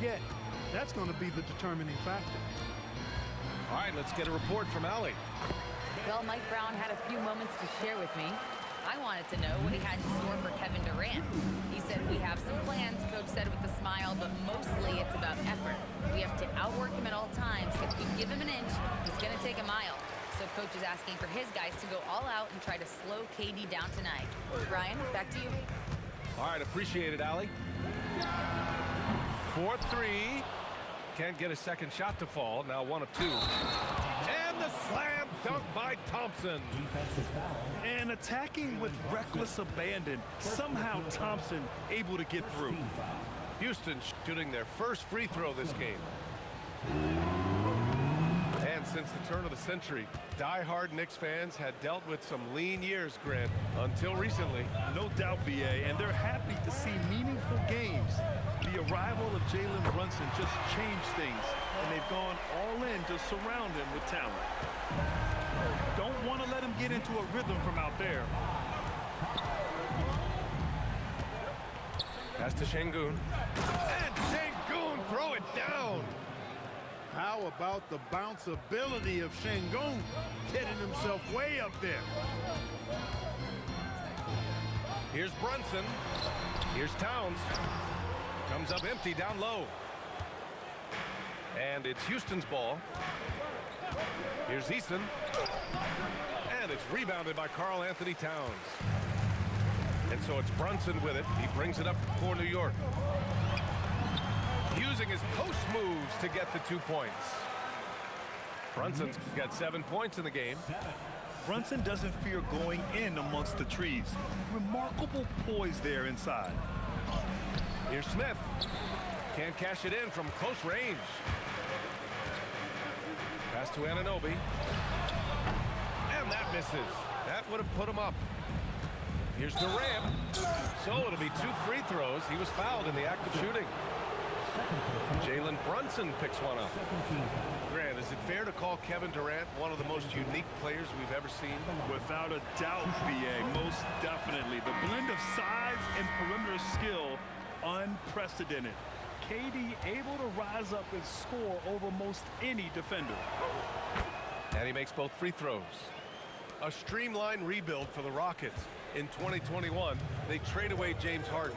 forget, that's going to be the determining factor. All right, let's get a report from Allie. Well, Mike Brown had a few moments to share with me. I wanted to know what he had in store for Kevin Durant. He said, we have some plans, Coach said with a smile, but mostly it's about effort. We have to outwork him at all times. If we give him an inch, he's going to take a mile. So Coach is asking for his guys to go all out and try to slow KD down tonight. Ryan, back to you. All right, appreciate it, Allie. 4-3. Can't get a second shot to fall. Now 1 of 2. And the slam dunk by Thompson. And attacking with reckless abandon. Somehow Thompson able to get through. Houston shooting their first free throw this game. And since the turn of the century, die-hard Knicks fans had dealt with some lean years, Grant, until recently. No doubt, BA, and they're happy to see meaningful games. The arrival of Jalen Brunson just changed things, and they've gone all in to surround him with talent. Don't want to let him get into a rhythm from out there. Pass to Şengün. And Şengün throw it down. How about the bounceability of Şengün getting himself way up there? Here's Brunson. Here's Towns. Comes up empty down low. And it's Houston's ball. Here's Easton. And it's rebounded by Karl Anthony Towns. And so it's Brunson with it. He brings it up for New York. Using his post moves to get the 2 points. Brunson's got 7 points in the game. Brunson doesn't fear going in amongst the trees. Remarkable poise there inside. Here's Smith. Can't cash it in from close range. Pass to Anunoby. And that misses. That would have put him up. Here's Durant. So it'll be 2 free throws. He was fouled in the act of shooting. Jalen Brunson picks one up. Grant, is it fair to call Kevin Durant one of the most unique players we've ever seen? Without a doubt, BA, most definitely. The blend of size and perimeter skill, unprecedented. KD able to rise up and score over most any defender. And he makes both free throws. A streamlined rebuild for the Rockets. In 2021, they trade away James Harden.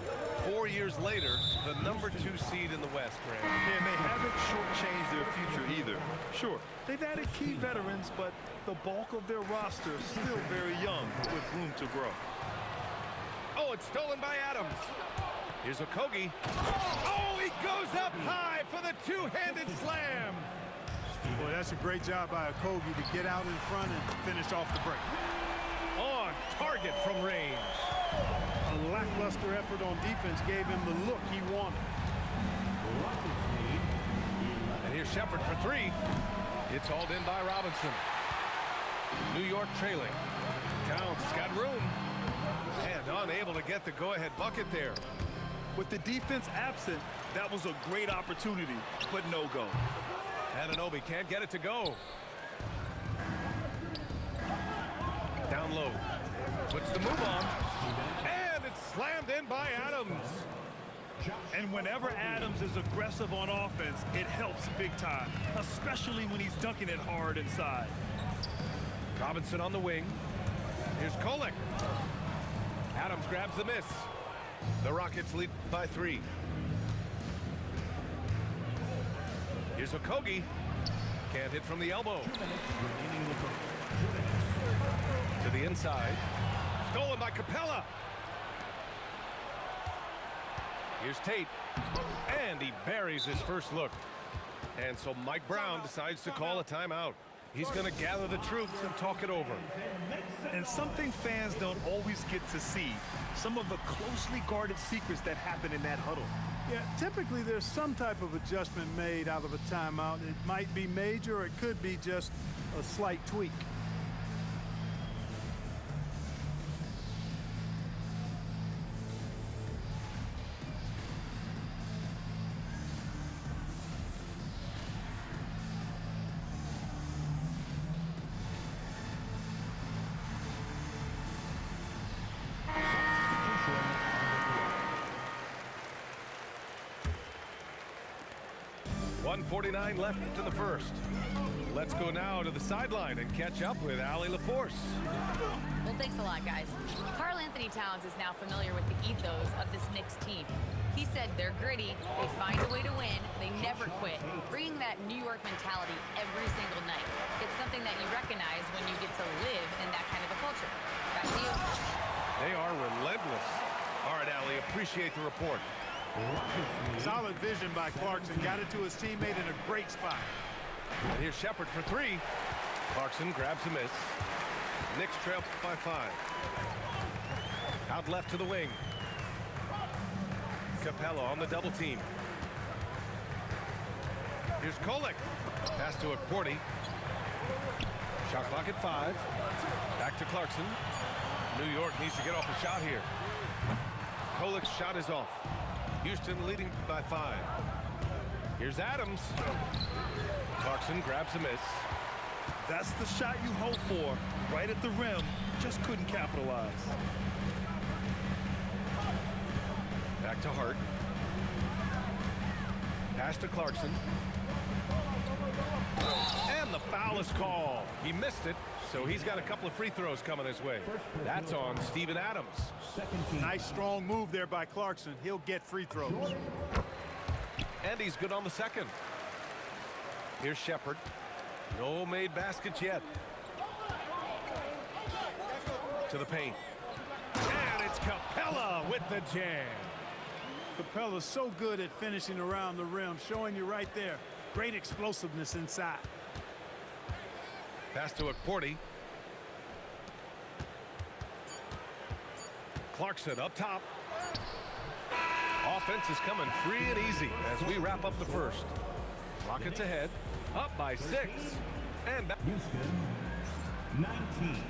4 years later, the #2 seed in the West, Grant. And they haven't shortchanged their future either. Sure, they've added key veterans, but the bulk of their roster is still very young with room to grow. Oh, it's stolen by Adams. Here's Okogie. Oh, he goes up high for the two-handed slam. Boy, that's a great job by Okogie to get out in front and finish off the break. On target from range. A lackluster effort on defense gave him the look he wanted. And here's Shepherd for 3. It's hauled in by Robinson. New York trailing. Towns has got room. And unable to get the go-ahead bucket there. With the defense absent, that was a great opportunity, but no go. Anunoby can't get it to go. Down low. Puts the move on. And it's slammed in by Adams. And whenever Adams is aggressive on offense, it helps big time, especially when he's dunking it hard inside. Robinson on the wing. Here's Kolek. Adams grabs the miss. The Rockets lead by 3. Here's Okogie. Can't hit from the elbow. To the inside. Stolen by Capella. Here's Tate. And he buries his first look. And so Mike Brown decides to call a timeout. He's going to gather the troops and talk it over. And something fans don't always get to see, some of the closely guarded secrets that happen in that huddle. Yeah, typically there's some type of adjustment made out of a timeout. It might be major, or it could be just a slight tweak. 1:49 left in the first. Let's go now to the sideline and catch up with Allie LaForce. Well, thanks a lot, guys. Karl Anthony Towns is now familiar with the ethos of this Knicks team. He said they're gritty, they find a way to win, they never quit, bringing that New York mentality every single night. It's something that you recognize when you get to live in that kind of a culture. Back to you. They are relentless. All right, Allie, appreciate the report. Solid vision by Clarkson. Got it to his teammate in a great spot. And here's Shepard for three. Clarkson grabs a miss. Knicks trail by 5. Out left to the wing. Capella on the double team. Here's Kolek. Pass to Okporti. Shot clock at 5. Back to Clarkson. New York needs to get off a shot here. Kolek's shot is off. Houston leading by 5. Here's Adams. Clarkson grabs a miss. That's the shot you hope for. Right at the rim. Just couldn't capitalize. Back to Hart. Pass to Clarkson. And the foul is called. He missed it, so he's got a couple of free throws coming his way. That's on Steven Adams. Nice strong move there by Clarkson. He'll get free throws. And he's good on the second. Here's Shepard. No made baskets yet. To the paint. And it's Capella with the jam. Capella's so good at finishing around the rim, showing you right there. Great explosiveness inside. Pass to Okporti. Clarkson up top. Offense is coming free and easy as we wrap up the first. Rockets ahead, up by 6. And back. Houston, 19.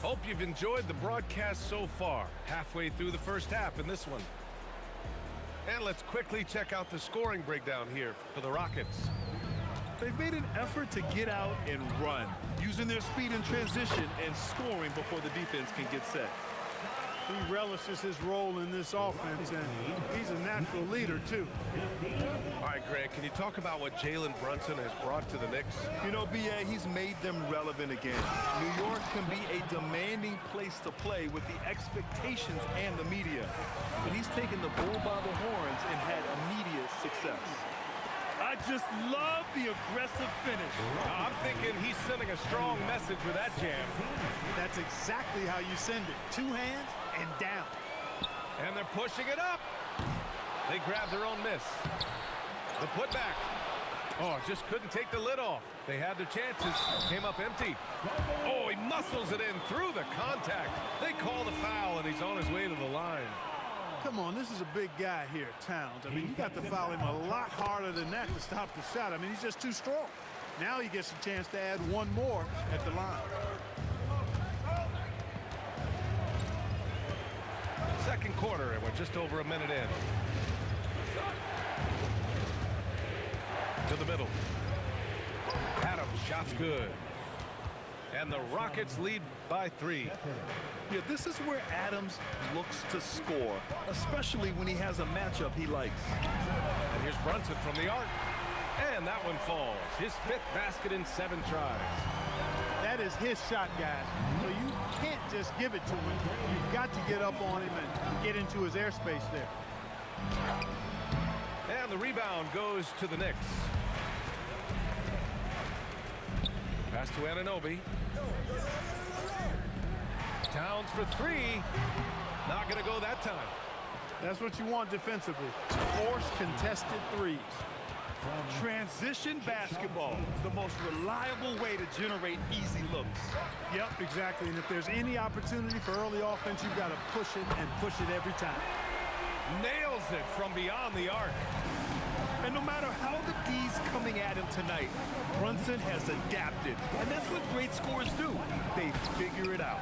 Hope you've enjoyed the broadcast so far. Halfway through the first half in this one. And let's quickly check out the scoring breakdown here for the Rockets. They've made an effort to get out and run, using their speed in transition and scoring before the defense can get set. He relishes his role in this offense, and he's a natural leader, too. All right, Greg, can you talk about what Jalen Brunson has brought to the Knicks? You know, B.A., he's made them relevant again. New York can be a demanding place to play with the expectations and the media. But he's taken the bull by the horns and had immediate success. I just love the aggressive finish. I'm thinking he's sending a strong message with that jam. That's exactly how you send it. 2 hands and down. And they're pushing it up. They grab their own miss. The putback. Oh, just couldn't take the lid off. They had their chances. Came up empty. Oh, he muscles it in through the contact. They call the foul, and he's on his way to the line. Come on, this is a big guy here, Towns. I mean, you got to foul him a lot harder than that to stop the shot. I mean, he's just too strong. Now he gets a chance to add one more at the line. Second quarter, and we're just over a minute in. To the middle. Adams, shot's good. And the Rockets lead by 3. Yeah, this is where Adams looks to score, especially when he has a matchup he likes. And here's Brunson from the arc. And that one falls. His 5th basket in 7 tries. That is his shot, guys. So you can't just give it to him. You've got to get up on him and get into his airspace there. And the rebound goes to the Knicks. Pass to Anunoby. Towns for 3. Not going to go that time. That's what you want defensively. Force contested threes. Transition basketball, the most reliable way to generate easy looks. Yep, exactly. And if there's any opportunity for early offense, you've got to push it and push it every time. Nails it from beyond the arc. And no matter how the D's coming at him tonight, Brunson has adapted. And that's what great scorers do. They figure it out.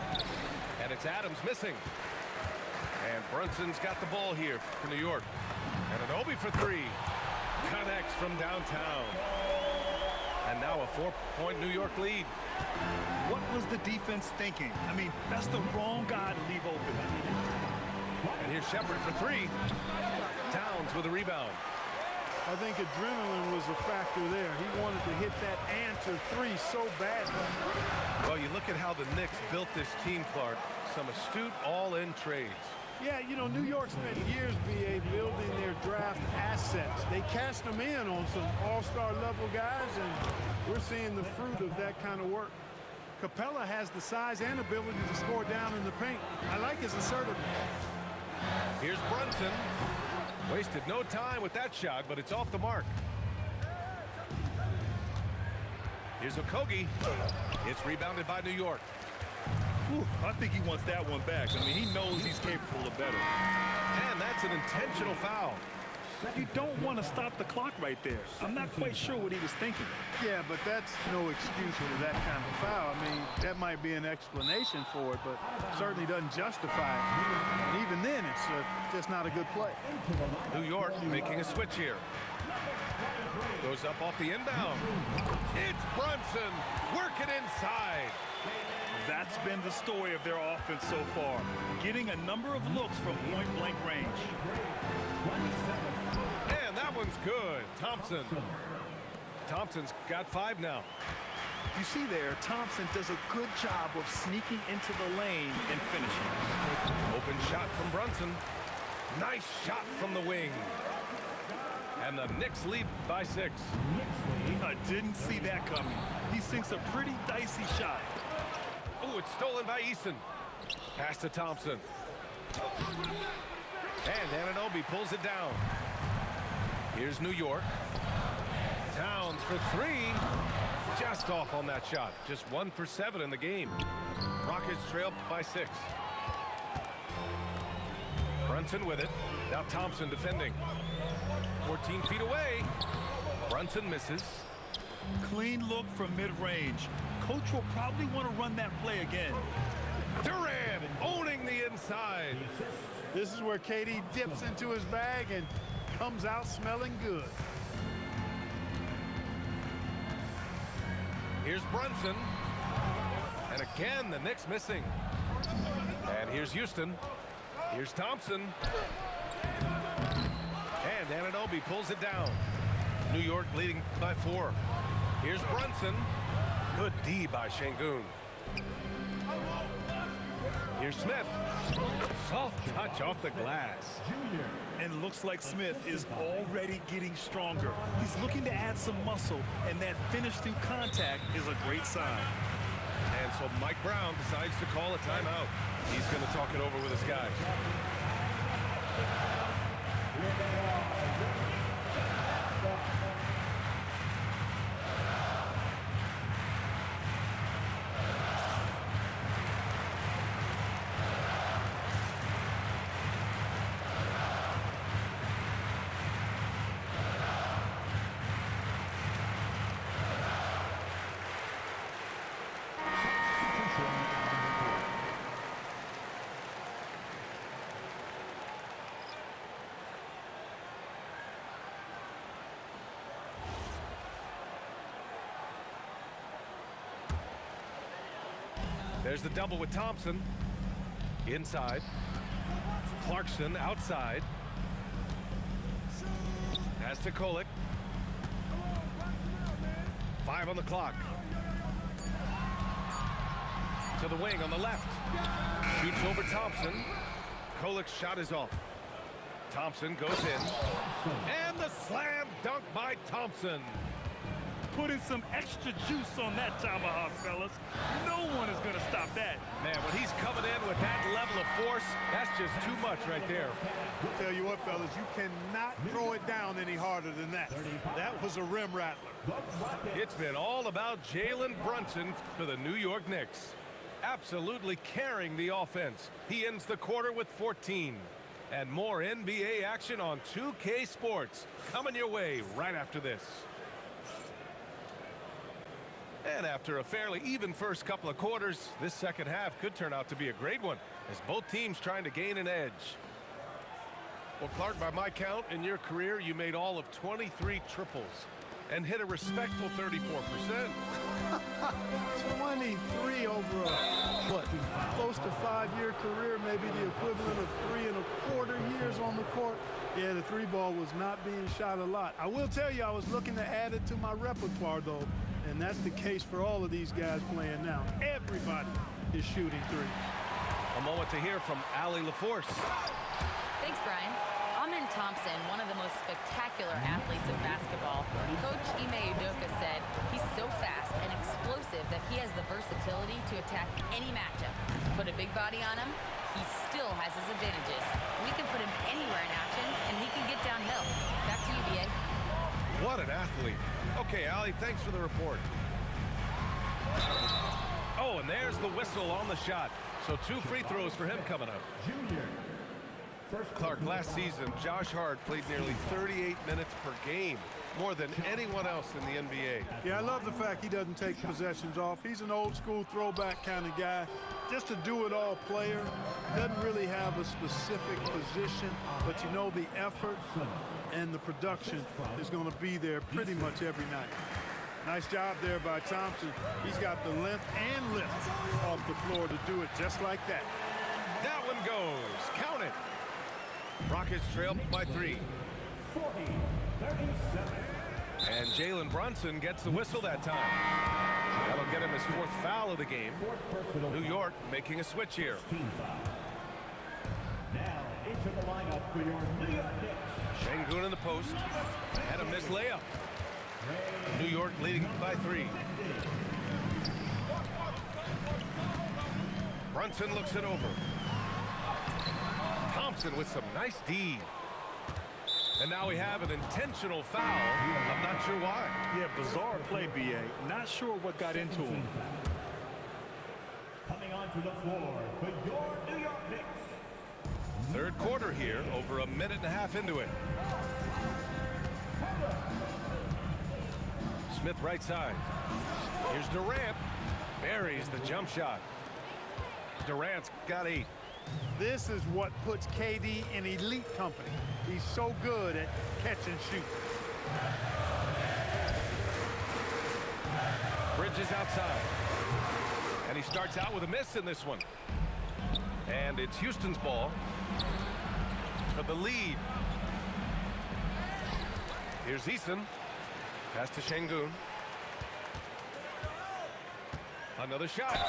And it's Adams missing. And Brunson's got the ball here for New York. And Anunoby for 3. Connects from downtown. And now a 4-point New York lead. What was the defense thinking? I mean, that's the wrong guy to leave open. And here's Shepard for three. Towns with a rebound. I think adrenaline was a factor there. He wanted to hit that answer three so badly. Well, you look at how the Knicks built this team, Clark. Some astute all-in trades. Yeah, you know, New York spent years, B.A., building their draft assets. They cast them in on some all-star level guys, and we're seeing the fruit of that kind of work. Capella has the size and ability to score down in the paint. I like his assertiveness. Here's Brunson. Wasted no time with that shot, but it's off the mark. Here's Okogie. It's rebounded by New York. Whew, I think he wants that one back. I mean, he knows he's capable of better. And that's an intentional foul. You don't want to stop the clock right there. I'm not quite sure what he was thinking. Yeah, but that's no excuse for that kind of foul. I mean, that might be an explanation for it, but certainly doesn't justify it. And even then, it's just not a good play. New York making a switch here. Goes up off the inbound. It's Brunson working inside. That's been the story of their offense so far. Getting a number of looks from point-blank range. And that one's good. Thompson. Thompson's got 5 now. You see there, Thompson does a good job of sneaking into the lane and finishing. Open shot from Brunson. Nice shot from the wing. And the Knicks lead by 6. I didn't see that coming. He sinks a pretty dicey shot. Oh, it's stolen by Eason. Pass to Thompson. And Anunoby pulls it down. Here's New York. Towns for 3. Just off on that shot. Just 1 for 7 in the game. Rockets trail by 6. Brunson with it. Now Thompson defending. 14 feet away. Brunson misses. Clean look from mid-range. Coach will probably want to run that play again. Durant owning the inside. This is where KD dips into his bag and comes out smelling good. Here's Brunson. And again, the Knicks missing. And here's Houston. Here's Thompson. And Anunoby pulls it down. New York leading by 4. Here's Brunson. Good D by Şengün. Here's Smith. Soft touch off the glass. And looks like Smith is already getting stronger. He's looking to add some muscle, and that finish through contact is a great sign. And so Mike Brown decides to call a timeout. He's going to talk it over with his guys. There's the double with Thompson. Inside. Clarkson outside. Pass to Kolek. 5 on the clock. To the wing on the left. Shoots over Thompson. Kolek's shot is off. Thompson goes in. And the slam dunk by Thompson. Putting some extra juice on that tomahawk, fellas. No one is going to stop that. Man, when he's coming in with that level of force, that's just too much right there. I'll tell you what, fellas, you cannot throw it down any harder than that. That was a rim rattler. It's been all about Jalen Brunson for the New York Knicks. Absolutely carrying the offense. He ends the quarter with 14. And more NBA action on 2K Sports coming your way right after this. And after a fairly even first couple of quarters, this second half could turn out to be a great one as both teams trying to gain an edge. Well, Clark, by my count, in your career, you made all of 23 triples and hit a respectful 34%. 23 over a, close to 5-year career, maybe the equivalent of 3¼ years on the court. Yeah, the three ball was not being shot a lot. I will tell you, I was looking to add it to my repertoire, though, and that's the case for all of these guys playing now. Everybody is shooting threes. A moment to hear from Allie LaForce. Thanks, Brian. Amen Thompson, one of the most spectacular athletes of basketball. Coach Ime Udoka said he's so fast and explosive that he has the versatility to attack any matchup. Put a big body on him, he still has his advantages. We can put him anywhere in actions, and he can get downhill. Back to you, B.A. What an athlete. Okay, Allie, thanks for the report. Oh, and there's the whistle on the shot. So 2 free throws for him coming up. Junior. Clark, last season, Josh Hart played nearly 38 minutes per game, more than anyone else in the NBA. Yeah, I love the fact he doesn't take possessions off. He's an old-school throwback kind of guy. Just a do-it-all player. Doesn't really have a specific position, but you know the effort and the production is going to be there pretty much every night. Nice job there by Thompson. He's got the length and lift off the floor to do it just like that. That one goes. Count it. Rockets trail by 3. 40-37. And Jalen Brunson gets the whistle that time. That'll get him his 4th foul of the game. New York making a switch here. Team foul. Now into the lineup for your New York Knicks. Şengün in the post. And a missed layup. New York leading by 3. Brunson looks it over. Thompson with some nice D. And now we have an intentional foul. I'm not sure why. Yeah, bizarre play, B.A. Not sure what got into him. Coming onto the floor for your New York Knicks. 3rd quarter here, over a minute and a half into it. Smith right side. Here's Durant. Buries the jump shot. Durant's got 8. This is what puts KD in elite company. He's so good at catch and shoot. Bridges outside. And he starts out with a miss in this one. And it's Houston's ball for the lead. Here's Eason. Pass to Şengün. Another shot.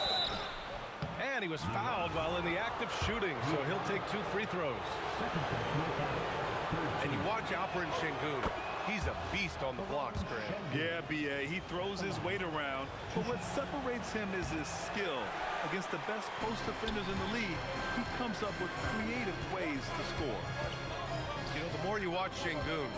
And he was fouled while in the act of shooting, so he'll take 2 free throws. And you watch Alperen Şengün. He's a beast on the blocks, Grant. Yeah, B.A. He throws his weight around, but what separates him is his skill. Against the best post defenders in the league, he comes up with creative ways to score. You know, the more you watch Şengün,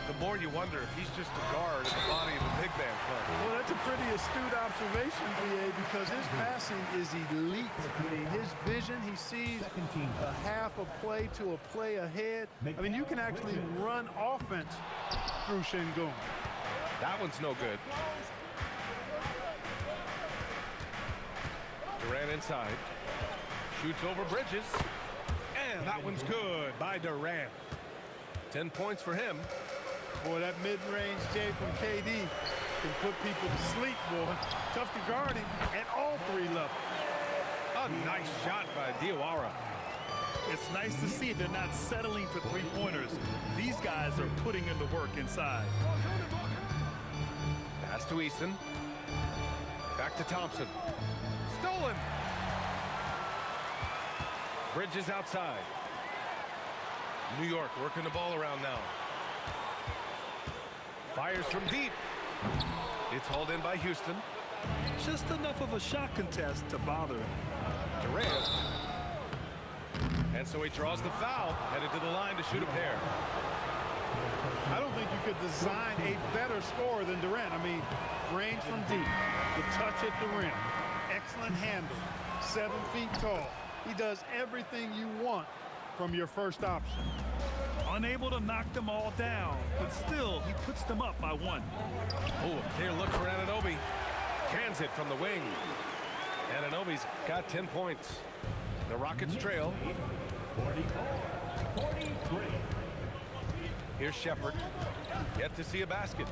the more you wonder if he's just a guard in the body of a big man club. Well, that's a pretty astute observation, B.A., because his passing is elite. I mean, his vision, he sees a half a play to a play ahead. I mean, you can actually run offense through Şengün. That one's no good. Durant inside. Shoots over Bridges. And that one's good by Durant. 10 points for him. Boy, that mid-range J from KD can put people to sleep, boy. Tough to guard him at all 3 levels. A nice shot by Diawara. It's nice to see they're not settling for 3-pointers. These guys are putting in the work inside. Pass to Eason. Back to Thompson. Stolen. Bridges outside. New York working the ball around now. Fires from deep. It's hauled in by Houston. Just enough of a shot contest to bother him. Durant. And so he draws the foul, headed to the line to shoot a pair. I don't think you could design a better scorer than Durant. I mean, range from deep, the touch at the rim, excellent handle, 7 feet tall. He does everything you want from your first option. Unable to knock them all down, but still, he puts them up by 1. Oh, a clear look for Anunoby. Cans it from the wing. Anunoby's got 10 points. The Rockets trail. 44-43. Here's Shepherd. Yet to see a basket.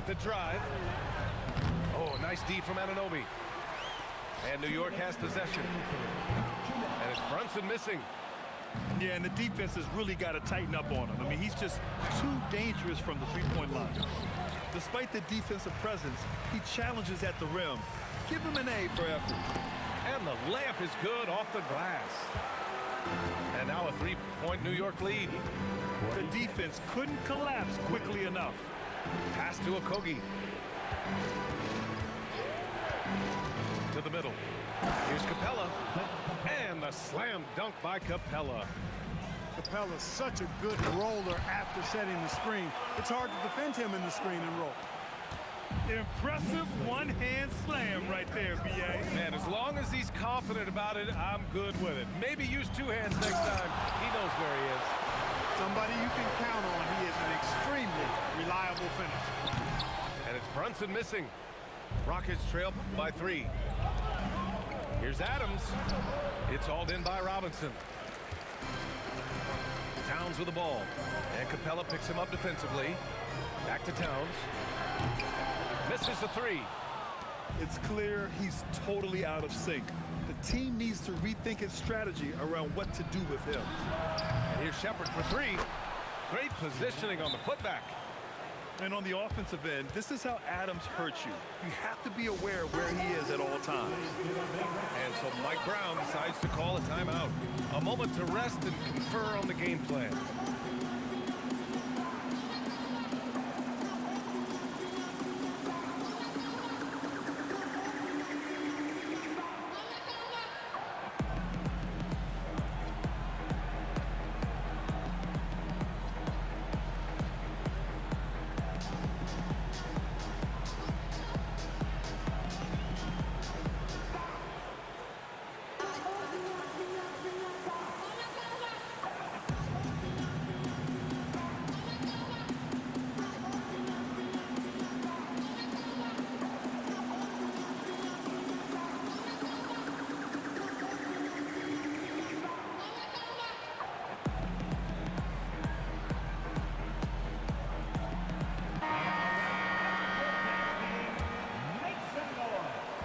the drive. Oh, nice D from Anunoby. And New York has possession. And it's Brunson missing. Yeah, and the defense has really got to tighten up on him. I mean, he's just too dangerous from the three-point line. Despite the defensive presence, he challenges at the rim. Give him an A for effort. And the layup is good off the glass. And now a three-point New York lead. The defense couldn't collapse quickly enough. Pass to Okogie. To the middle. Here's Capella. And the slam dunk by Capella. Capella's such a good roller after setting the screen. It's hard to defend him in the screen and roll. Impressive one-hand slam right there, B.A. Man, as long as he's confident about it, I'm good with it. Maybe use two hands next time. He knows where he is. Somebody you can count on. He is an extremely reliable finisher. And it's Brunson missing. Rockets trail by 3. Here's Adams. It's hauled in by Robinson. Towns with the ball. And Capella picks him up defensively. Back to Towns. Misses the 3. It's clear he's totally out of sync. The team needs to rethink its strategy around what to do with him. And here's Shepard for 3. Great positioning on the putback. And on the offensive end, this is how Adams hurts you. You have to be aware of where he is at all times. And so Mike Brown decides to call a timeout. A moment to rest and confer on the game plan.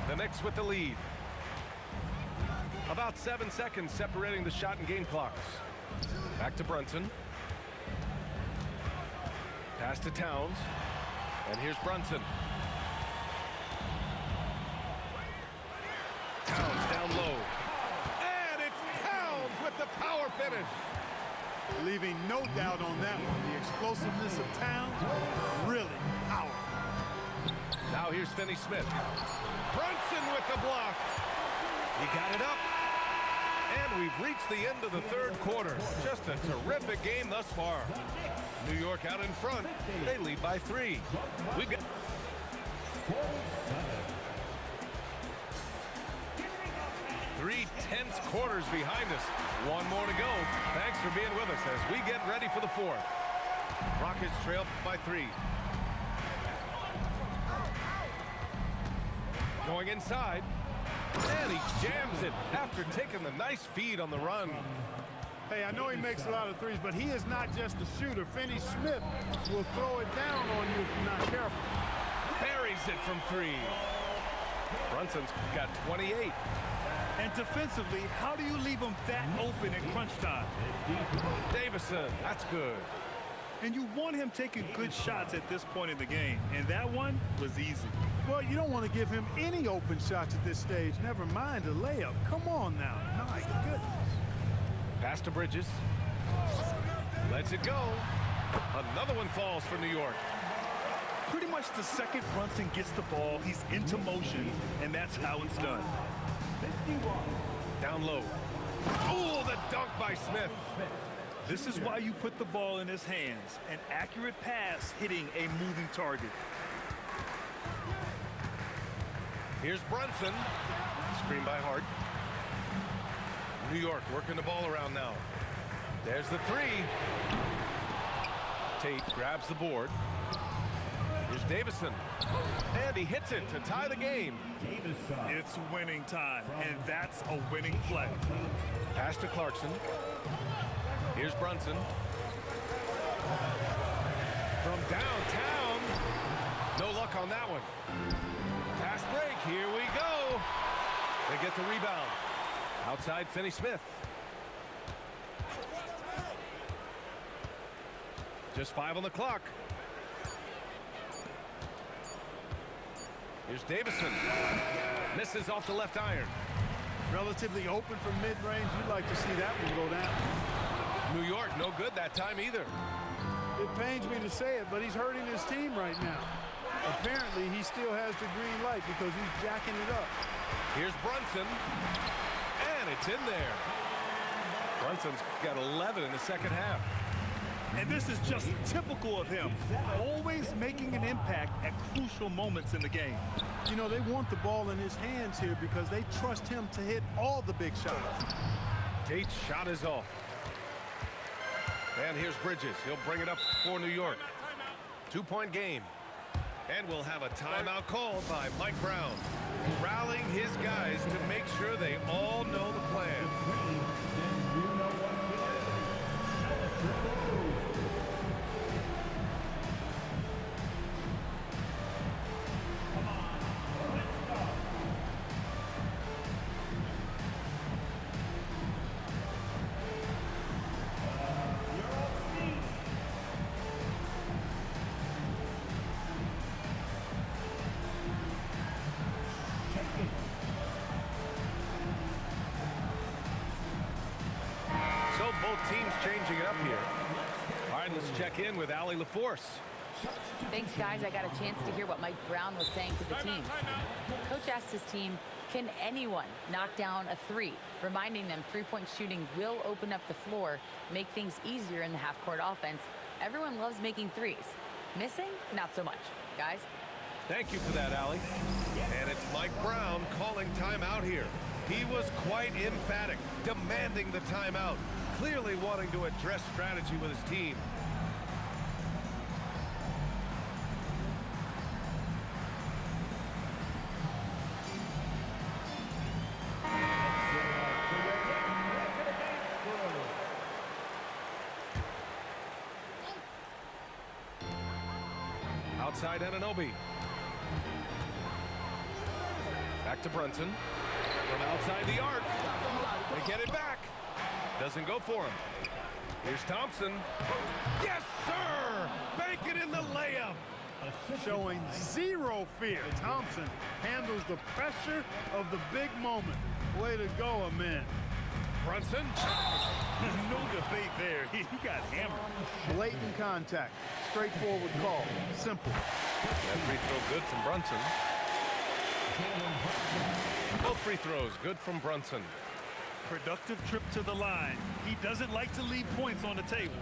The Knicks with the lead. About 7 seconds separating the shot and game clocks. Back to Brunson. Pass to Towns. And here's Brunson. Towns down low. And it's Towns with the power finish. Leaving no doubt on that one. The explosiveness of Towns, really powerful. Now here's Finney-Smith. Brunson with the block. He got it up. And we've reached the end of the third quarter. Just a terrific game thus far. New York out in front. They lead by 3. We've got 3 tense quarters behind us. One more to go. Thanks for being with us as we get ready for the 4th. Rockets trail by 3. Going inside. And he jams it after taking the nice feed on the run. Hey, I know he makes a lot of threes, but he is not just a shooter. Finney-Smith will throw it down on you if you're not careful. Buries it from 3. Brunson's got 28. And defensively, how do you leave him that open in crunch time? Davison, that's good. And you want him taking good shots at this point in the game. And that one was easy. Well, you don't want to give him any open shots at this stage. Never mind a layup. Come on now. My goodness. Pass to Bridges. Lets it go. Another one falls for New York. Pretty much the second Brunson gets the ball, he's into motion, and that's how it's done. Down low. Oh, the dunk by Smith. This is why you put the ball in his hands. An accurate pass hitting a moving target. Here's Brunson. Screen by Hart. New York working the ball around now. There's the 3. Tate grabs the board. Here's Davison. And he hits it to tie the game. It's winning time, and that's a winning play. Pass to Clarkson. Here's Brunson. From downtown. No luck on that one. Fast break. Here we go. They get the rebound. Outside, Finney-Smith. Just 5 on the clock. Here's Davison. Misses off the left iron. Relatively open from mid-range. You'd like to see that one go down. New York, no good that time either. It pains me to say it, but he's hurting his team right now. Apparently, he still has the green light because he's jacking it up. Here's Brunson. And it's in there. Brunson's got 11 in the second half. And this is just typical of him. Always making an impact at crucial moments in the game. You know, they want the ball in his hands here because they trust him to hit all the big shots. Tate's shot is off. And here's Bridges. He'll bring it up for New York. 2-point game. And we'll have a timeout called by Mike Brown, rallying his guys to make sure they all know the plan. So both teams changing it up here. All right, let's check in with Allie LaForce. Thanks, guys. I got a chance to hear what Mike Brown was saying to the team. Coach asked his team, can anyone knock down a three? Reminding them three-point shooting will open up the floor, make things easier in the half-court offense. Everyone loves making threes. Missing? Not so much. Guys? Thank you for that, Allie. And it's Mike Brown calling timeout here. He was quite emphatic, demanding the timeout, clearly wanting to address strategy with his team. Outside Anunoby. Back to Brunson. From outside the arc. They get it back. Doesn't go for him. Here's Thompson. Yes, sir! Bank it in the layup. Showing zero fear. Thompson handles the pressure of the big moment. Way to go, Amin. Brunson. No debate there. He got hammered. Blatant contact. Straightforward call. Simple. That free throw good from Brunson. Both free throws good from Brunson. Productive trip to the line. He doesn't like to leave points on the table.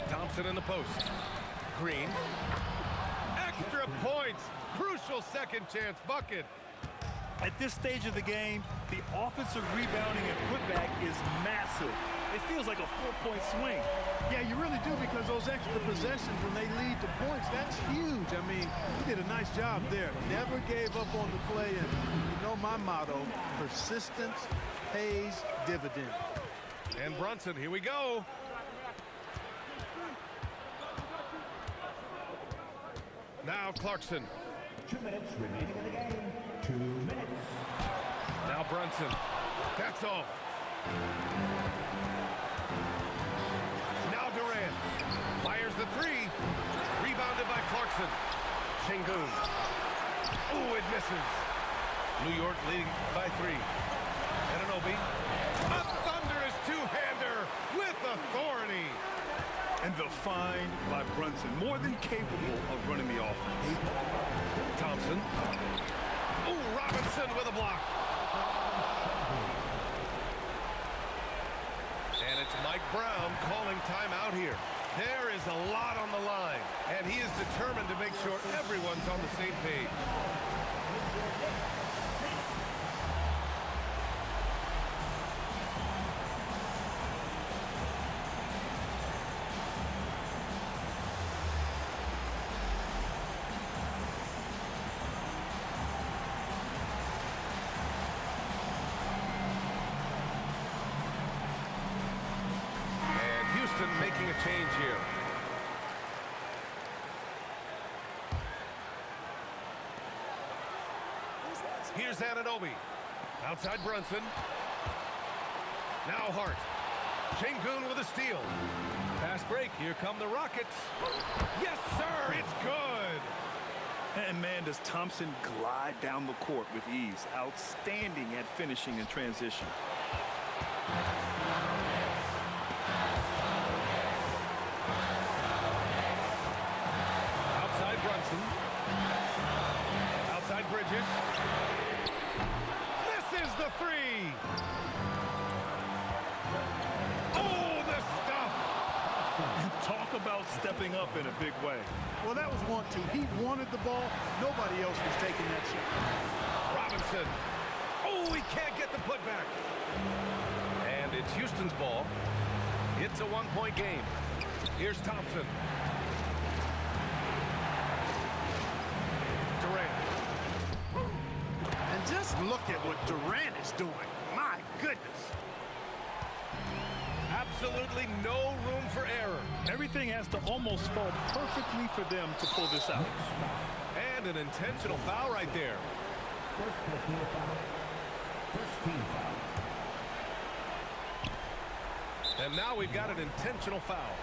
Thompson in the post. Green. Extra points. Crucial second chance bucket. At this stage of the game, the offensive rebounding and putback is massive. It feels like a 4-point swing. Yeah, you really do, because those extra possessions when they lead to points, that's huge. I mean, he did a nice job there. Never gave up on the play, and you know my motto, persistence pays dividends. And Brunson, here we go. Now Clarkson. 2 minutes remaining in the game. 2 minutes. Now Brunson. That's off. Now Durant. Fires the three. Rebounded by Clarkson. Şengün. Oh, it misses. New York leading by 3. Anunoby. A thunderous two-hander with authority. And the find by Brunson, more than capable of running the offense. Thompson. Oh, Robinson with a block. And it's Mike Brown calling timeout here. There is a lot on the line, and he is determined to make sure everyone's on the same page. Making a change here. Here's Anunoby. Outside Brunson. Now Hart. Şengün with a steal. Pass break. Here come the Rockets. Yes, sir. It's good. And man, does Thompson glide down the court with ease. Outstanding at finishing in transition. Outside Brunson. Outside Bridges. This is the three. Oh, the stuff. Talk about stepping up in a big way. Well, that was want to. He wanted the ball. Nobody else was taking that shot. Robinson. Oh, he can't get the putback. And it's Houston's ball. It's a one-point game. Here's Thompson. Durant. And just look at what Durant is doing. My goodness. Absolutely no room for error. Everything has to almost fall perfectly for them to pull this out. And an intentional foul right there. First personal foul. First team foul. And now we've got an intentional foul.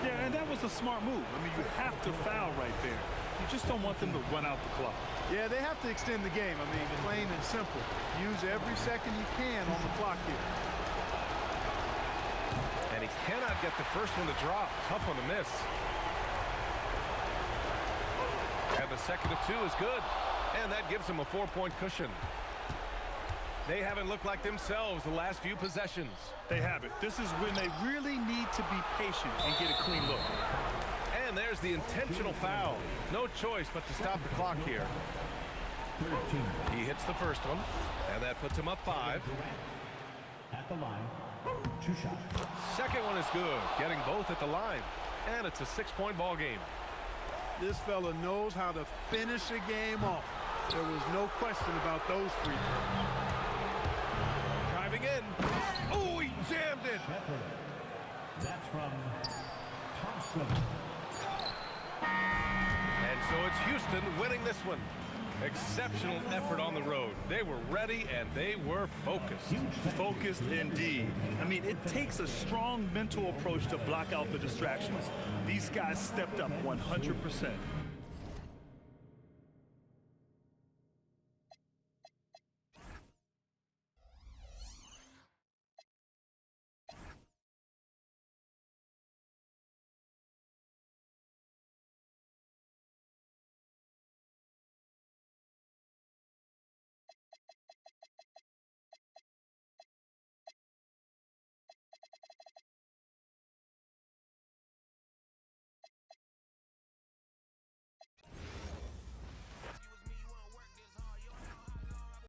Yeah, and that was a smart move. I mean, you have to foul right there. You just don't want them to run out the clock. Yeah, they have to extend the game. I mean, plain and simple. Use every second you can on the clock here. And he cannot get the first one to drop. Tough one to miss. And the second of two is good. And that gives him a 4-point cushion. They haven't looked like themselves the last few possessions. They have it. This is when they really need to be patient and get a clean look. And there's the intentional foul. No choice but to stop the clock here. He hits the first one, and that puts him up 5. At the line. 2 shots. Second one is good, getting both at the line. And it's a 6-point ball game. This fella knows how to finish a game off. There was no question about those free throws. Driving in. Oh, he jammed it. That's from Thompson. And so it's Houston winning this one. Exceptional effort on the road. They were ready and they were focused. Focused indeed. I mean, it takes a strong mental approach to block out the distractions. These guys stepped up 100%.